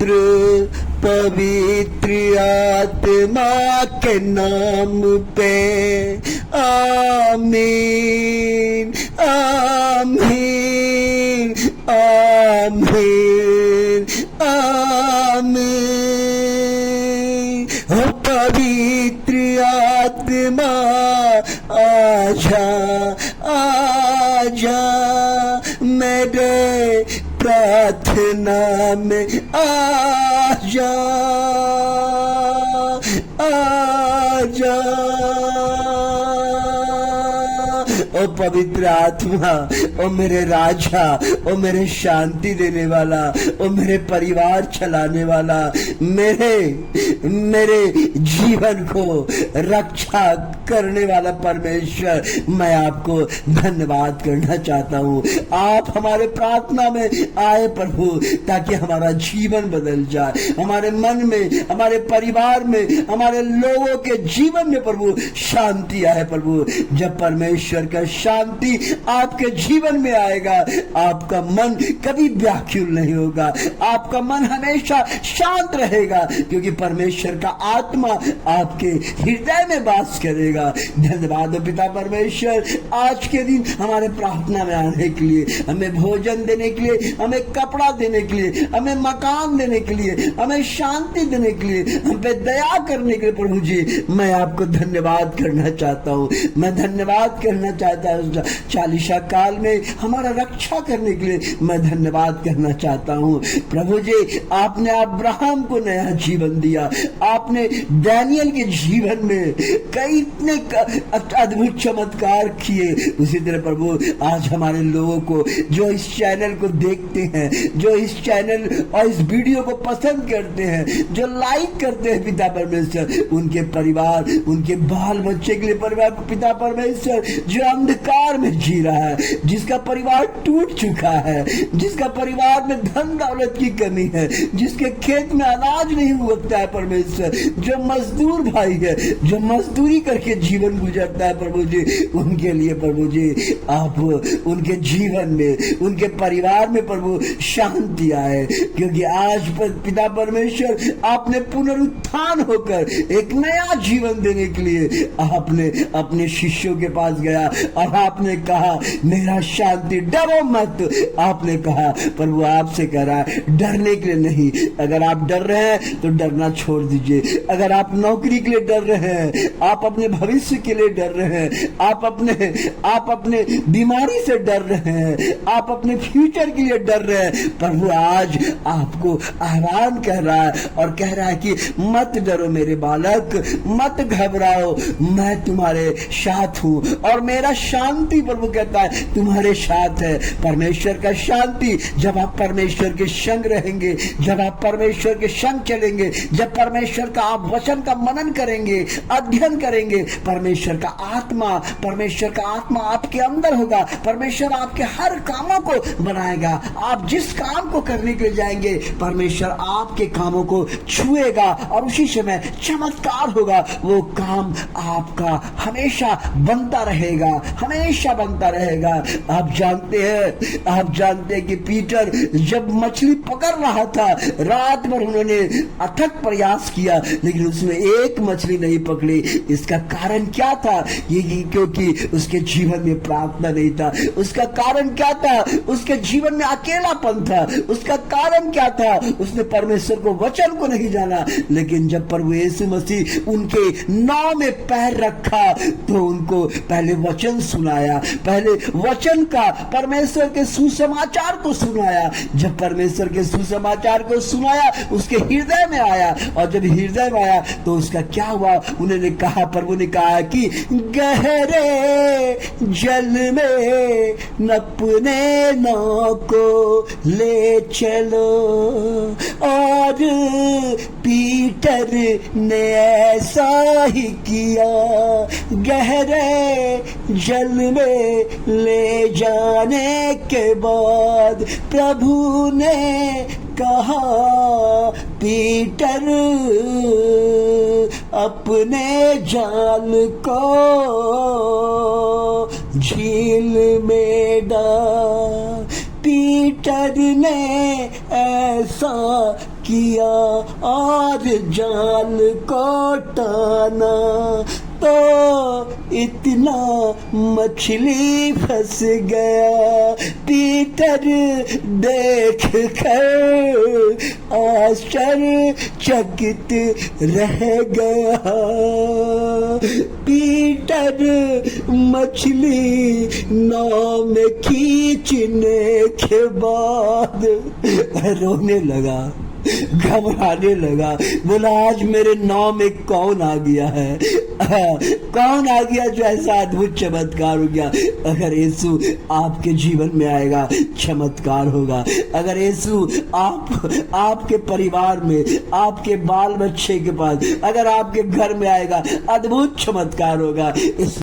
पुत्र पवित्र आत्मा के नाम पे आमीन आमीन आमीन आमीन। हो पवित्र आत्मा आजा आजा मेरे प्रार्थना में आजा आजा। ओ पवित्र आत्मा, ओ मेरे राजा, ओ मेरे शांति देने वाला, ओ मेरे परिवार चलाने वाला, मेरे जीवन को रक्षा करने वाला परमेश्वर, मैं आपको धन्यवाद करना चाहता हूँ। आप हमारे प्रार्थना में आए प्रभु, ताकि हमारा जीवन बदल जाए, हमारे मन में, हमारे परिवार में, हमारे लोगों के जीवन में प्रभु शांति आए प्रभु। जब परमेश्वर का शांति आपके जीवन में आएगा, आपका मन कभी व्याकुल नहीं होगा, आपका मन हमेशा शांत रहेगा, क्योंकि परमेश्वर का आत्मा आपके हृदय में वास करेगा। धन्यवाद पिता परमेश्वर, आज के दिन हमारे प्रार्थना में आने के लिए, हमें भोजन देने के लिए, हमें कपड़ा देने के लिए, हमें मकान देने के लिए, हमें शांति देने के लिए, हम पे दया करने के लिए प्रभु जी, मैं आपको धन्यवाद करना चाहता हूँ। मैं धन्यवाद करना चाहता हूँ। चालीसा काल में हमारा रक्षा करने के लिए मैं धन्यवाद करना चाहता हूँ प्रभु जी। आपने अब्राहम को नया जीवन दिया, आपने दानियल के जीवन में कई इतने अद्भुत चमत्कार किए। उसी तरह प्रभु आज हमारे लोगों को, जो इस चैनल को देखते हैं, जो इस चैनल और इस वीडियो को पसंद करते हैं, जो लाइक करते हैं पिता परमेश्वर, उनके परिवार, उनके बाल बच्चे के लिए परिवार पिता परमेश्वर, जो अंधकार में जी रहा है, जिसका परिवार टूट चुका है, जिसका परिवार में धन दौलत की कमी है, जिसके खेत में अनाज नहीं उगता है परमेश्वर, जो मजदूर भाई है, जो मजदूरी करके जीवन गुजरता है प्रभु जी, उनके लिए प्रभु जी आप उनके जीवन में, उनके परिवार में प्रभु शांति आए। क्योंकि आज पिता परमेश्वर आपने पुनरुत्थान होकर एक नया जीवन देने के लिए आपने अपने शिष्यों के पास गया और आपने कहा मेरा शांति, डरो मत। आपने कहा प्रभु आपसे कह रहा है डरने के लिए नहीं। अगर आप डर रहे हैं तो डरना छोड़ दीजिए। अगर आप नौकरी के लिए डर रहे हैं, आप अपने भविष्य के लिए डर रहे हैं, आप अपने बीमारी से डर रहे हैं, आप अपने फ्यूचर के लिए डर रहे हैं, प्रभु आज आपको आह्वान कर रहा है और कह रहा है कि मत डरो मेरे बालक, मत घबराओ, मैं तुम्हारे साथ हूँ और मेरा शांति प्रभु कहता है तुम्हारे साथ है। परमेश्वर का शांति, जब आप परमेश्वर के संग रहेंगे, जब आप परमेश्वर के संग चलेंगे, जब परमेश्वर का आप वचन का मनन करेंगे, अध्ययन करेंगे, परमेश्वर का आत्मा आपके अंदर होगा। परमेश्वर आपके हर कामों को बनाएगा। आप जिस काम को करने के लिए जाएंगे, परमेश्वर आपके कामों को छुएगा और उसी समय चमत्कार होगा। वो काम आपका हमेशा बनता रहेगा, हमेशा बनता रहेगा। आप जानते हैं कि पीटर जब मछली पकड़ रहा था, रात भर उन्होंने अथक प्रयास किया, लेकिन उसने एक मछली नहीं पकड़ी। इसका कारण क्या था? ये क्योंकि उसके जीवन में प्रार्थना नहीं था। उसका कारण क्या था? उसके जीवन में अकेलापन था। उसका कारण क्या था? उसने परमेश्वर को, वचन को नहीं जाना। लेकिन जब प्रभु यीशु मसीह उनके नाव में पैर रखा तो उनको पहले वचन सुनाया, पहले वचन का, परमेश्वर के सुसमाचार को सुनाया। जब परमेश्वर के सुसमाचार को सुनाया, उसके हृदय में आया, और जब हृदय में आया तो उसका क्या हुआ? उन्होंने कहा, प्रभु ने कहा कि गहरे जल में अपने नाव को ले चलो। और पीटर ने ऐसा ही किया। गहरे जल में ले जाने के बाद प्रभु ने कहा, पीटर अपने जाल को झील में डाल। पीटर ने ऐसा किया और जाल को टाना, तो इतना मछली फंस गया। पीटर देख कर आश्चर्यचकित रह गया। पीटर मछली नाव में खींचने के बाद रोने लगा, घबराने लगा। बोला आज मेरे नाव में कौन आ गया है, कौन आ गया जो ऐसा अद्भुत चमत्कार हो गया। अगर यीशु आपके जीवन में आएगा चमत्कार होगा। अगर यीशु आपके परिवार में, आपके बाल बच्चे के पास, अगर आपके घर में आएगा अद्भुत चमत्कार होगा। इस